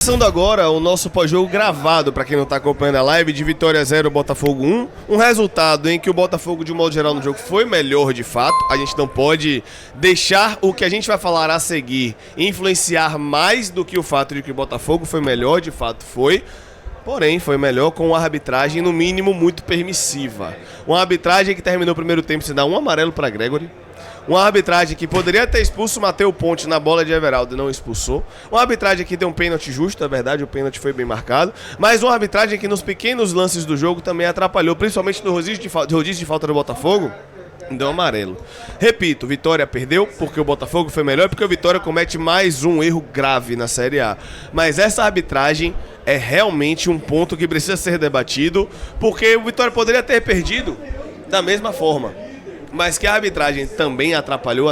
Começando agora o nosso pós-jogo gravado, para quem não está acompanhando a live, de Vitória 0, Botafogo 1. Um resultado em que o Botafogo, de um modo geral, no jogo foi melhor de fato. A gente não pode deixar o que a gente vai falar a seguir influenciar mais do que o fato de que o Botafogo foi melhor, de fato foi. Porém, foi melhor com uma arbitragem, no mínimo, muito permissiva. Uma arbitragem que terminou o primeiro tempo sem dar um amarelo para Gregory. Uma arbitragem que poderia ter expulso o Matheus Ponte na bola de Everaldo e não expulsou. Uma arbitragem que deu um pênalti justo, é verdade, o pênalti foi bem marcado. Mas uma arbitragem que nos pequenos lances do jogo também atrapalhou, principalmente no rodízio de falta do Botafogo. Deu amarelo. Repito, Vitória perdeu porque o Botafogo foi melhor, porque o Vitória comete mais um erro grave na Série A. Mas essa arbitragem é realmente um ponto que precisa ser debatido, porque o Vitória poderia ter perdido da mesma forma. Mas que a arbitragem também atrapalhou.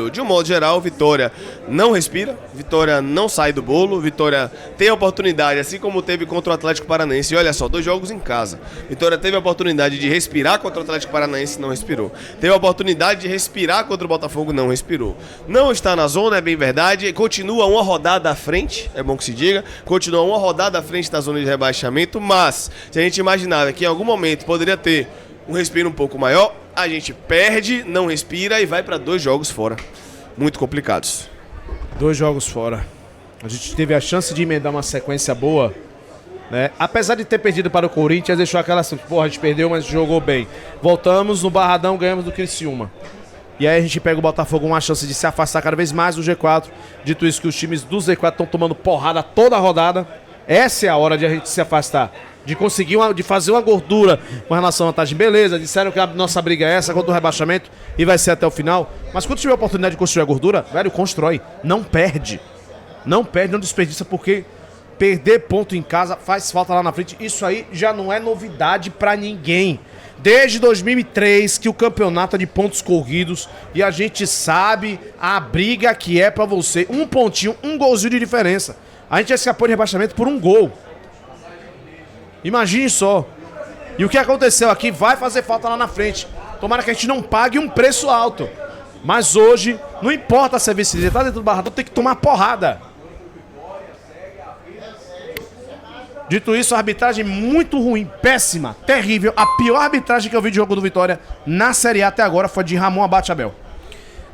De um modo geral, Vitória não respira, Vitória não sai do bolo, Vitória tem a oportunidade, assim como teve contra o Atlético Paranaense. E olha só, 2 jogos em casa. Vitória teve a oportunidade de respirar contra o Atlético Paranaense, não respirou. Teve a oportunidade de respirar contra o Botafogo, não respirou. Não está na zona, é bem verdade, continua uma rodada à frente, é bom que se diga, continua uma rodada à frente da zona de rebaixamento, mas se a gente imaginava que em algum momento poderia ter um respiro um pouco maior, a gente perde, não respira e vai para 2 jogos fora. Muito complicados. 2 jogos fora. A gente teve a chance de emendar uma sequência boa, né? Apesar de ter perdido para o Corinthians, deixou aquela assim, porra, a gente perdeu, mas jogou bem. Voltamos no Barradão, ganhamos do Criciúma. E aí a gente pega o Botafogo uma chance de se afastar cada vez mais do G4. Dito isso, que os times do Z4 estão tomando porrada toda a rodada. Essa é a hora de a gente se afastar. De conseguir de fazer uma gordura com relação à vantagem. Beleza, disseram que a nossa briga é essa contra o rebaixamento e vai ser até o final. Mas quando tiver a oportunidade de construir a gordura, velho, constrói. Não perde. Não perde, não desperdiça, porque perder ponto em casa faz falta lá na frente. Isso aí já não é novidade pra ninguém. Desde 2003 que o campeonato é de pontos corridos e a gente sabe a briga que é pra você. Um pontinho, um golzinho de diferença. A gente já escapou de rebaixamento por um gol. Imagine só. E o que aconteceu aqui vai fazer falta lá na frente. Tomara que a gente não pague um preço alto. Mas hoje, não importa se é vice-líder, tá dentro do Barradão, tem que tomar porrada. Dito isso, a arbitragem muito ruim, péssima, terrível. A pior arbitragem que eu vi de jogo do Vitória na Série A até agora foi de Ramon Abate Abel.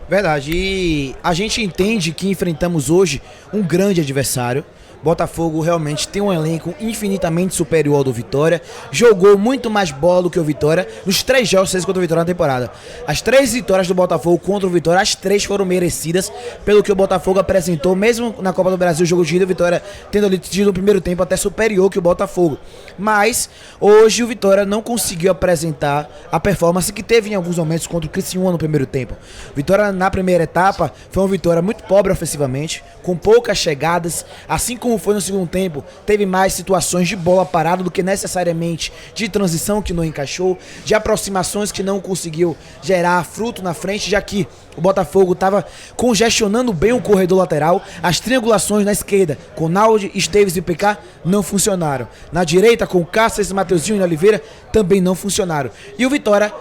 Verdade, e a gente entende que enfrentamos hoje um grande adversário. Botafogo realmente tem um elenco infinitamente superior ao do Vitória. Jogou muito mais bola do que o Vitória nos 3 jogos que fez contra o Vitória na temporada. As 3 vitórias do Botafogo contra o Vitória, as 3 foram merecidas pelo que o Botafogo apresentou. Mesmo na Copa do Brasil, o jogo de ida, o Vitória tendo ali tido no primeiro tempo até superior que o Botafogo. Mas hoje o Vitória não conseguiu apresentar a performance que teve em alguns momentos contra o Criciúma no primeiro tempo. Vitória na primeira etapa foi uma vitória muito pobre ofensivamente, com poucas chegadas, assim como foi no segundo tempo, teve mais situações de bola parada do que necessariamente de transição que não encaixou, de aproximações que não conseguiu gerar fruto na frente, já que o Botafogo estava congestionando bem o corredor lateral. As triangulações na esquerda com Naldi, Esteves e PK não funcionaram. Na direita com Cáceres, Mateuzinho e Oliveira também não funcionaram. E o Vitória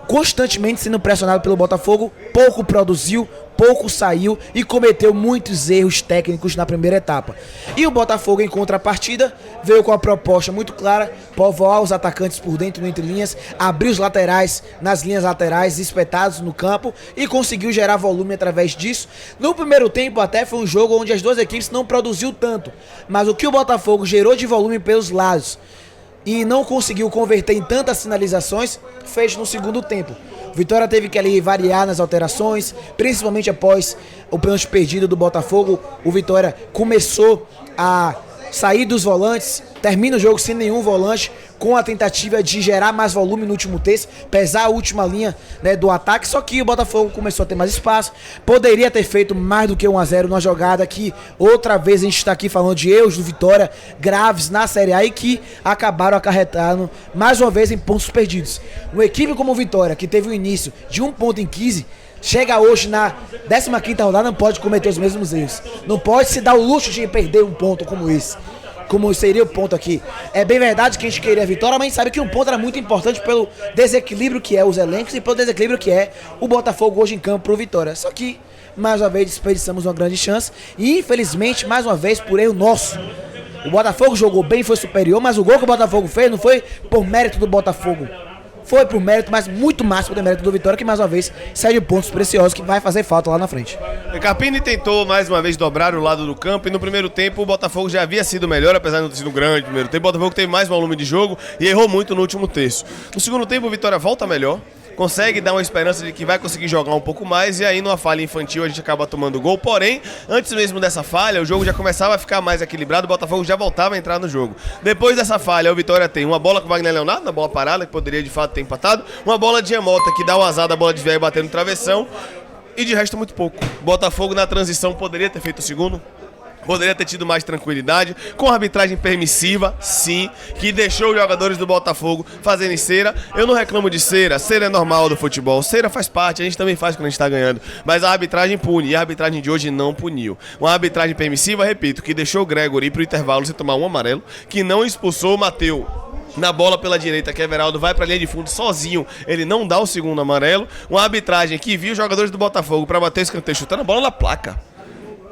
constantemente sendo pressionado pelo Botafogo, pouco produziu, pouco saiu e cometeu muitos erros técnicos na primeira etapa. E o Botafogo, em contrapartida, veio com a proposta muito clara: povoar os atacantes por dentro, entre linhas, abrir os laterais nas linhas laterais, espetados no campo, e conseguiu gerar volume através disso. No primeiro tempo até foi um jogo onde as 2 equipes não produziu tanto, mas o que o Botafogo gerou de volume pelos lados e não conseguiu converter em tantas sinalizações, fez no segundo tempo. Vitória teve que ali variar nas alterações, principalmente após o pênalti perdido do Botafogo. O Vitória começou a sair dos volantes, termina o jogo sem nenhum volante, com a tentativa de gerar mais volume no último terço, pesar a última linha, né, do ataque. Só que o Botafogo começou a ter mais espaço, poderia ter feito mais do que 1-0 numa jogada que outra vez a gente está aqui falando de erros do Vitória graves na Série A e que acabaram acarretando mais uma vez em pontos perdidos. Uma equipe como o Vitória, que teve o início de 1 ponto em 15, chega hoje na 15ª rodada, não pode cometer os mesmos erros. Não pode se dar o luxo de perder um ponto como esse. Como seria o ponto aqui. É bem verdade que a gente queria a vitória, mas a gente sabe que um ponto era muito importante pelo desequilíbrio que é os elencos e pelo desequilíbrio que é o Botafogo hoje em campo pro Vitória. Só que mais uma vez desperdiçamos uma grande chance e infelizmente mais uma vez por erro nosso O Botafogo jogou bem, foi superior, mas o gol que o Botafogo fez não foi por mérito do Botafogo. Foi por mérito, mas muito mais por mérito do Vitória, que mais uma vez cede pontos preciosos que vai fazer falta lá na frente. Carpini tentou mais uma vez dobrar o lado do campo e no primeiro tempo o Botafogo já havia sido melhor, apesar de não ter sido grande no primeiro tempo. O Botafogo teve mais volume de jogo e errou muito no último terço. No segundo tempo o Vitória volta melhor, consegue dar uma esperança de que vai conseguir jogar um pouco mais e aí numa falha infantil a gente acaba tomando gol. Porém, antes mesmo dessa falha, o jogo já começava a ficar mais equilibrado, o Botafogo já voltava a entrar no jogo. Depois dessa falha, o Vitória tem uma bola com o Wagner Leonardo, na bola parada, que poderia de fato ter empatado, uma bola de Giamota que dá um azar da bola de velho e bater no travessão e de resto muito pouco. O Botafogo na transição poderia ter feito o segundo, poderia ter tido mais tranquilidade, com arbitragem permissiva, sim, que deixou os jogadores do Botafogo fazerem cera. Eu não reclamo de cera, cera é normal do futebol, cera faz parte, a gente também faz quando a gente tá ganhando, mas a arbitragem pune, e a arbitragem de hoje não puniu. Uma arbitragem permissiva, repito, que deixou o Gregory ir pro intervalo sem tomar um amarelo, que não expulsou o Mateu na bola pela direita, que Everaldo vai pra linha de fundo sozinho, ele não dá o segundo amarelo. Uma arbitragem que viu os jogadores do Botafogo pra bater o escanteio chutando a bola na placa,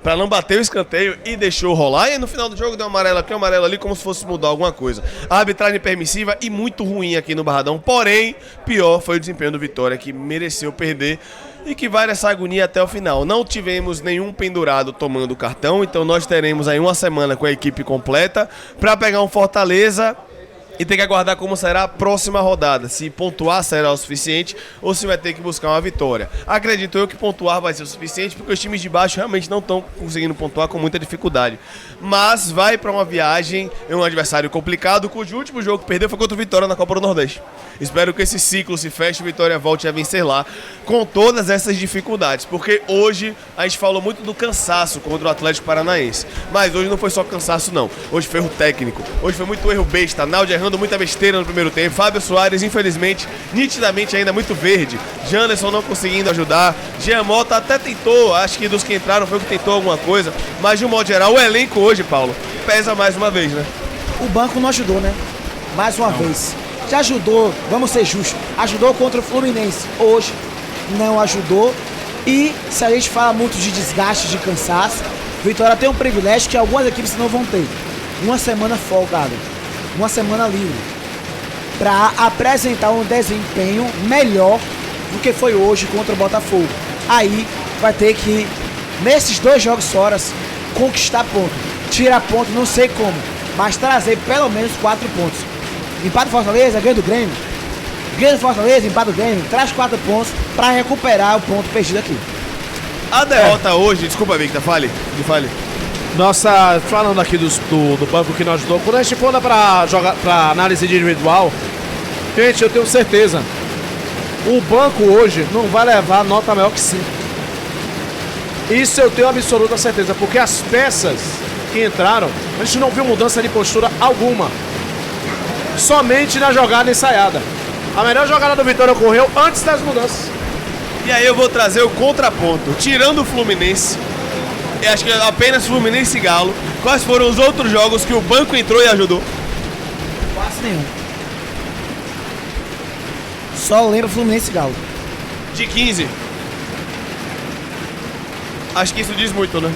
pra não bater o escanteio e deixou rolar, e no final do jogo deu um amarelo aqui, um amarelo ali, como se fosse mudar alguma coisa. A arbitragem permissiva e muito ruim aqui no Barradão, porém, pior foi o desempenho do Vitória, que mereceu perder e que vai nessa agonia até o final. Não tivemos nenhum pendurado tomando cartão, então nós teremos aí uma semana com a equipe completa pra pegar um Fortaleza e tem que aguardar como será a próxima rodada, se pontuar será o suficiente ou se vai ter que buscar uma vitória. Acredito eu que pontuar vai ser o suficiente, porque os times de baixo realmente não estão conseguindo pontuar com muita dificuldade. Mas vai para uma viagem em um adversário complicado, cujo último jogo que perdeu foi contra o Vitória na Copa do Nordeste. Espero que esse ciclo se feche e o Vitória volte a vencer lá com todas essas dificuldades, porque hoje a gente falou muito do cansaço contra o Atlético Paranaense, mas hoje não foi só cansaço não, hoje foi erro técnico, hoje foi muito erro besta, Naldo errando muita besteira no primeiro tempo, Fábio Soares infelizmente, nitidamente ainda muito verde, Janderson não conseguindo ajudar, Giamota até tentou, acho que dos que entraram foi o que tentou alguma coisa, mas de um modo geral o elenco hoje, Paulo, pesa mais uma vez, né? O banco não ajudou, né? Mais uma vez. Já ajudou, vamos ser justos, ajudou contra o Fluminense. Hoje não ajudou. E se a gente fala muito de desgaste, de cansaço, Vitória tem um privilégio que algumas equipes não vão ter. Uma semana folgada, uma semana livre, para apresentar um desempenho melhor do que foi hoje contra o Botafogo. Aí vai ter que, nesses 2 jogos fora, conquistar ponto. Tirar ponto, não sei como, mas trazer pelo menos 4 pontos. Empate do Fortaleza, ganho do Grêmio. Ganho do Fortaleza, empate do Grêmio. Traz 4 pontos para recuperar o ponto perdido aqui. A derrota hoje, desculpa Victor, fale. Nossa, falando aqui do banco que não ajudou, quando a gente for pra análise individual, gente, eu tenho certeza, o banco hoje não vai levar nota maior que 5. Isso eu tenho absoluta certeza, porque as peças que entraram, a gente não viu mudança de postura alguma. Somente na jogada ensaiada. A melhor jogada do Vitória ocorreu antes das mudanças. E aí eu vou trazer o contraponto. Tirando o Fluminense, eu acho que apenas Fluminense e Galo, quais foram os outros jogos que o banco entrou e ajudou? Quase nenhum. Só lembra Fluminense e Galo. De 15. Acho que isso diz muito, né?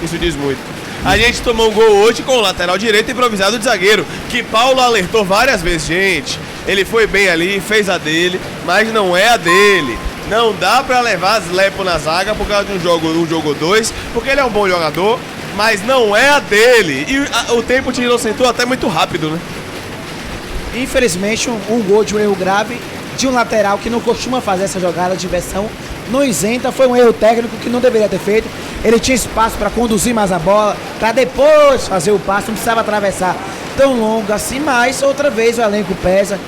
Isso diz muito. A gente tomou um gol hoje com o lateral direito improvisado de zagueiro, que Paulo alertou várias vezes. Gente, ele foi bem ali, fez a dele, mas não é a dele. Não dá pra levar as Lepo na zaga por causa de um jogo ou dois, porque ele é um bom jogador, mas não é a dele. E o tempo te inocentou até muito rápido, né? Infelizmente, um gol de um erro grave de um lateral que não costuma fazer essa jogada de inversão. Não isenta, foi um erro técnico que não deveria ter feito. Ele tinha espaço para conduzir mais a bola, para depois fazer o passe, não precisava atravessar tão longo assim, mas outra vez o elenco pesa,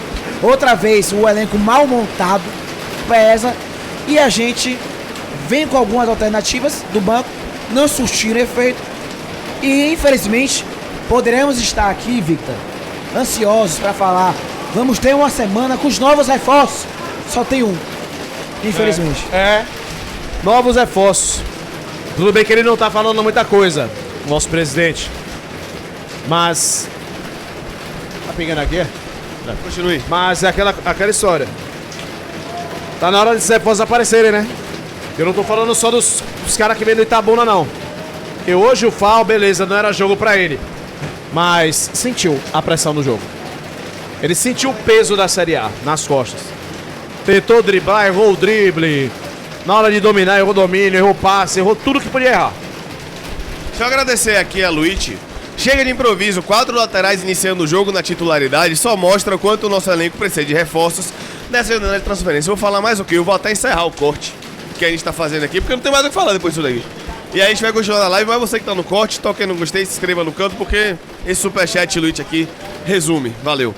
outra vez o elenco mal montado pesa, e a gente vem com algumas alternativas do banco, não surtiram efeito, e infelizmente poderemos estar aqui, Victor, ansiosos para falar, vamos ter uma semana com os novos reforços, só tem um. Infelizmente. Novos reforços. Tudo bem que ele não tá falando muita coisa, nosso presidente. Mas. Tá pegando aqui? Continue. Mas é aquela história. Tá na hora desses reforços aparecerem, né? Eu não tô falando só dos caras que vêm do Itabuna, não. Porque hoje o FAO, beleza, não era jogo pra ele. mas sentiu a pressão do jogo. Ele sentiu o peso da Série A nas costas. Tentou driblar, errou o drible. Na hora de dominar, errou o domínio, errou o passe, errou tudo que podia errar. Deixa eu agradecer aqui a Luiz. Chega de improviso, 4 laterais iniciando o jogo na titularidade, só mostra o quanto o nosso elenco precisa de reforços nessa janela de transferência. Eu vou falar mais o quê? Eu vou até encerrar o corte que a gente tá fazendo aqui, porque não tem mais o que falar depois disso daqui. E aí a gente vai continuar na live, mas você que tá no corte, toque no gostei, se inscreva no canto, porque esse superchat Luiz aqui resume. Valeu.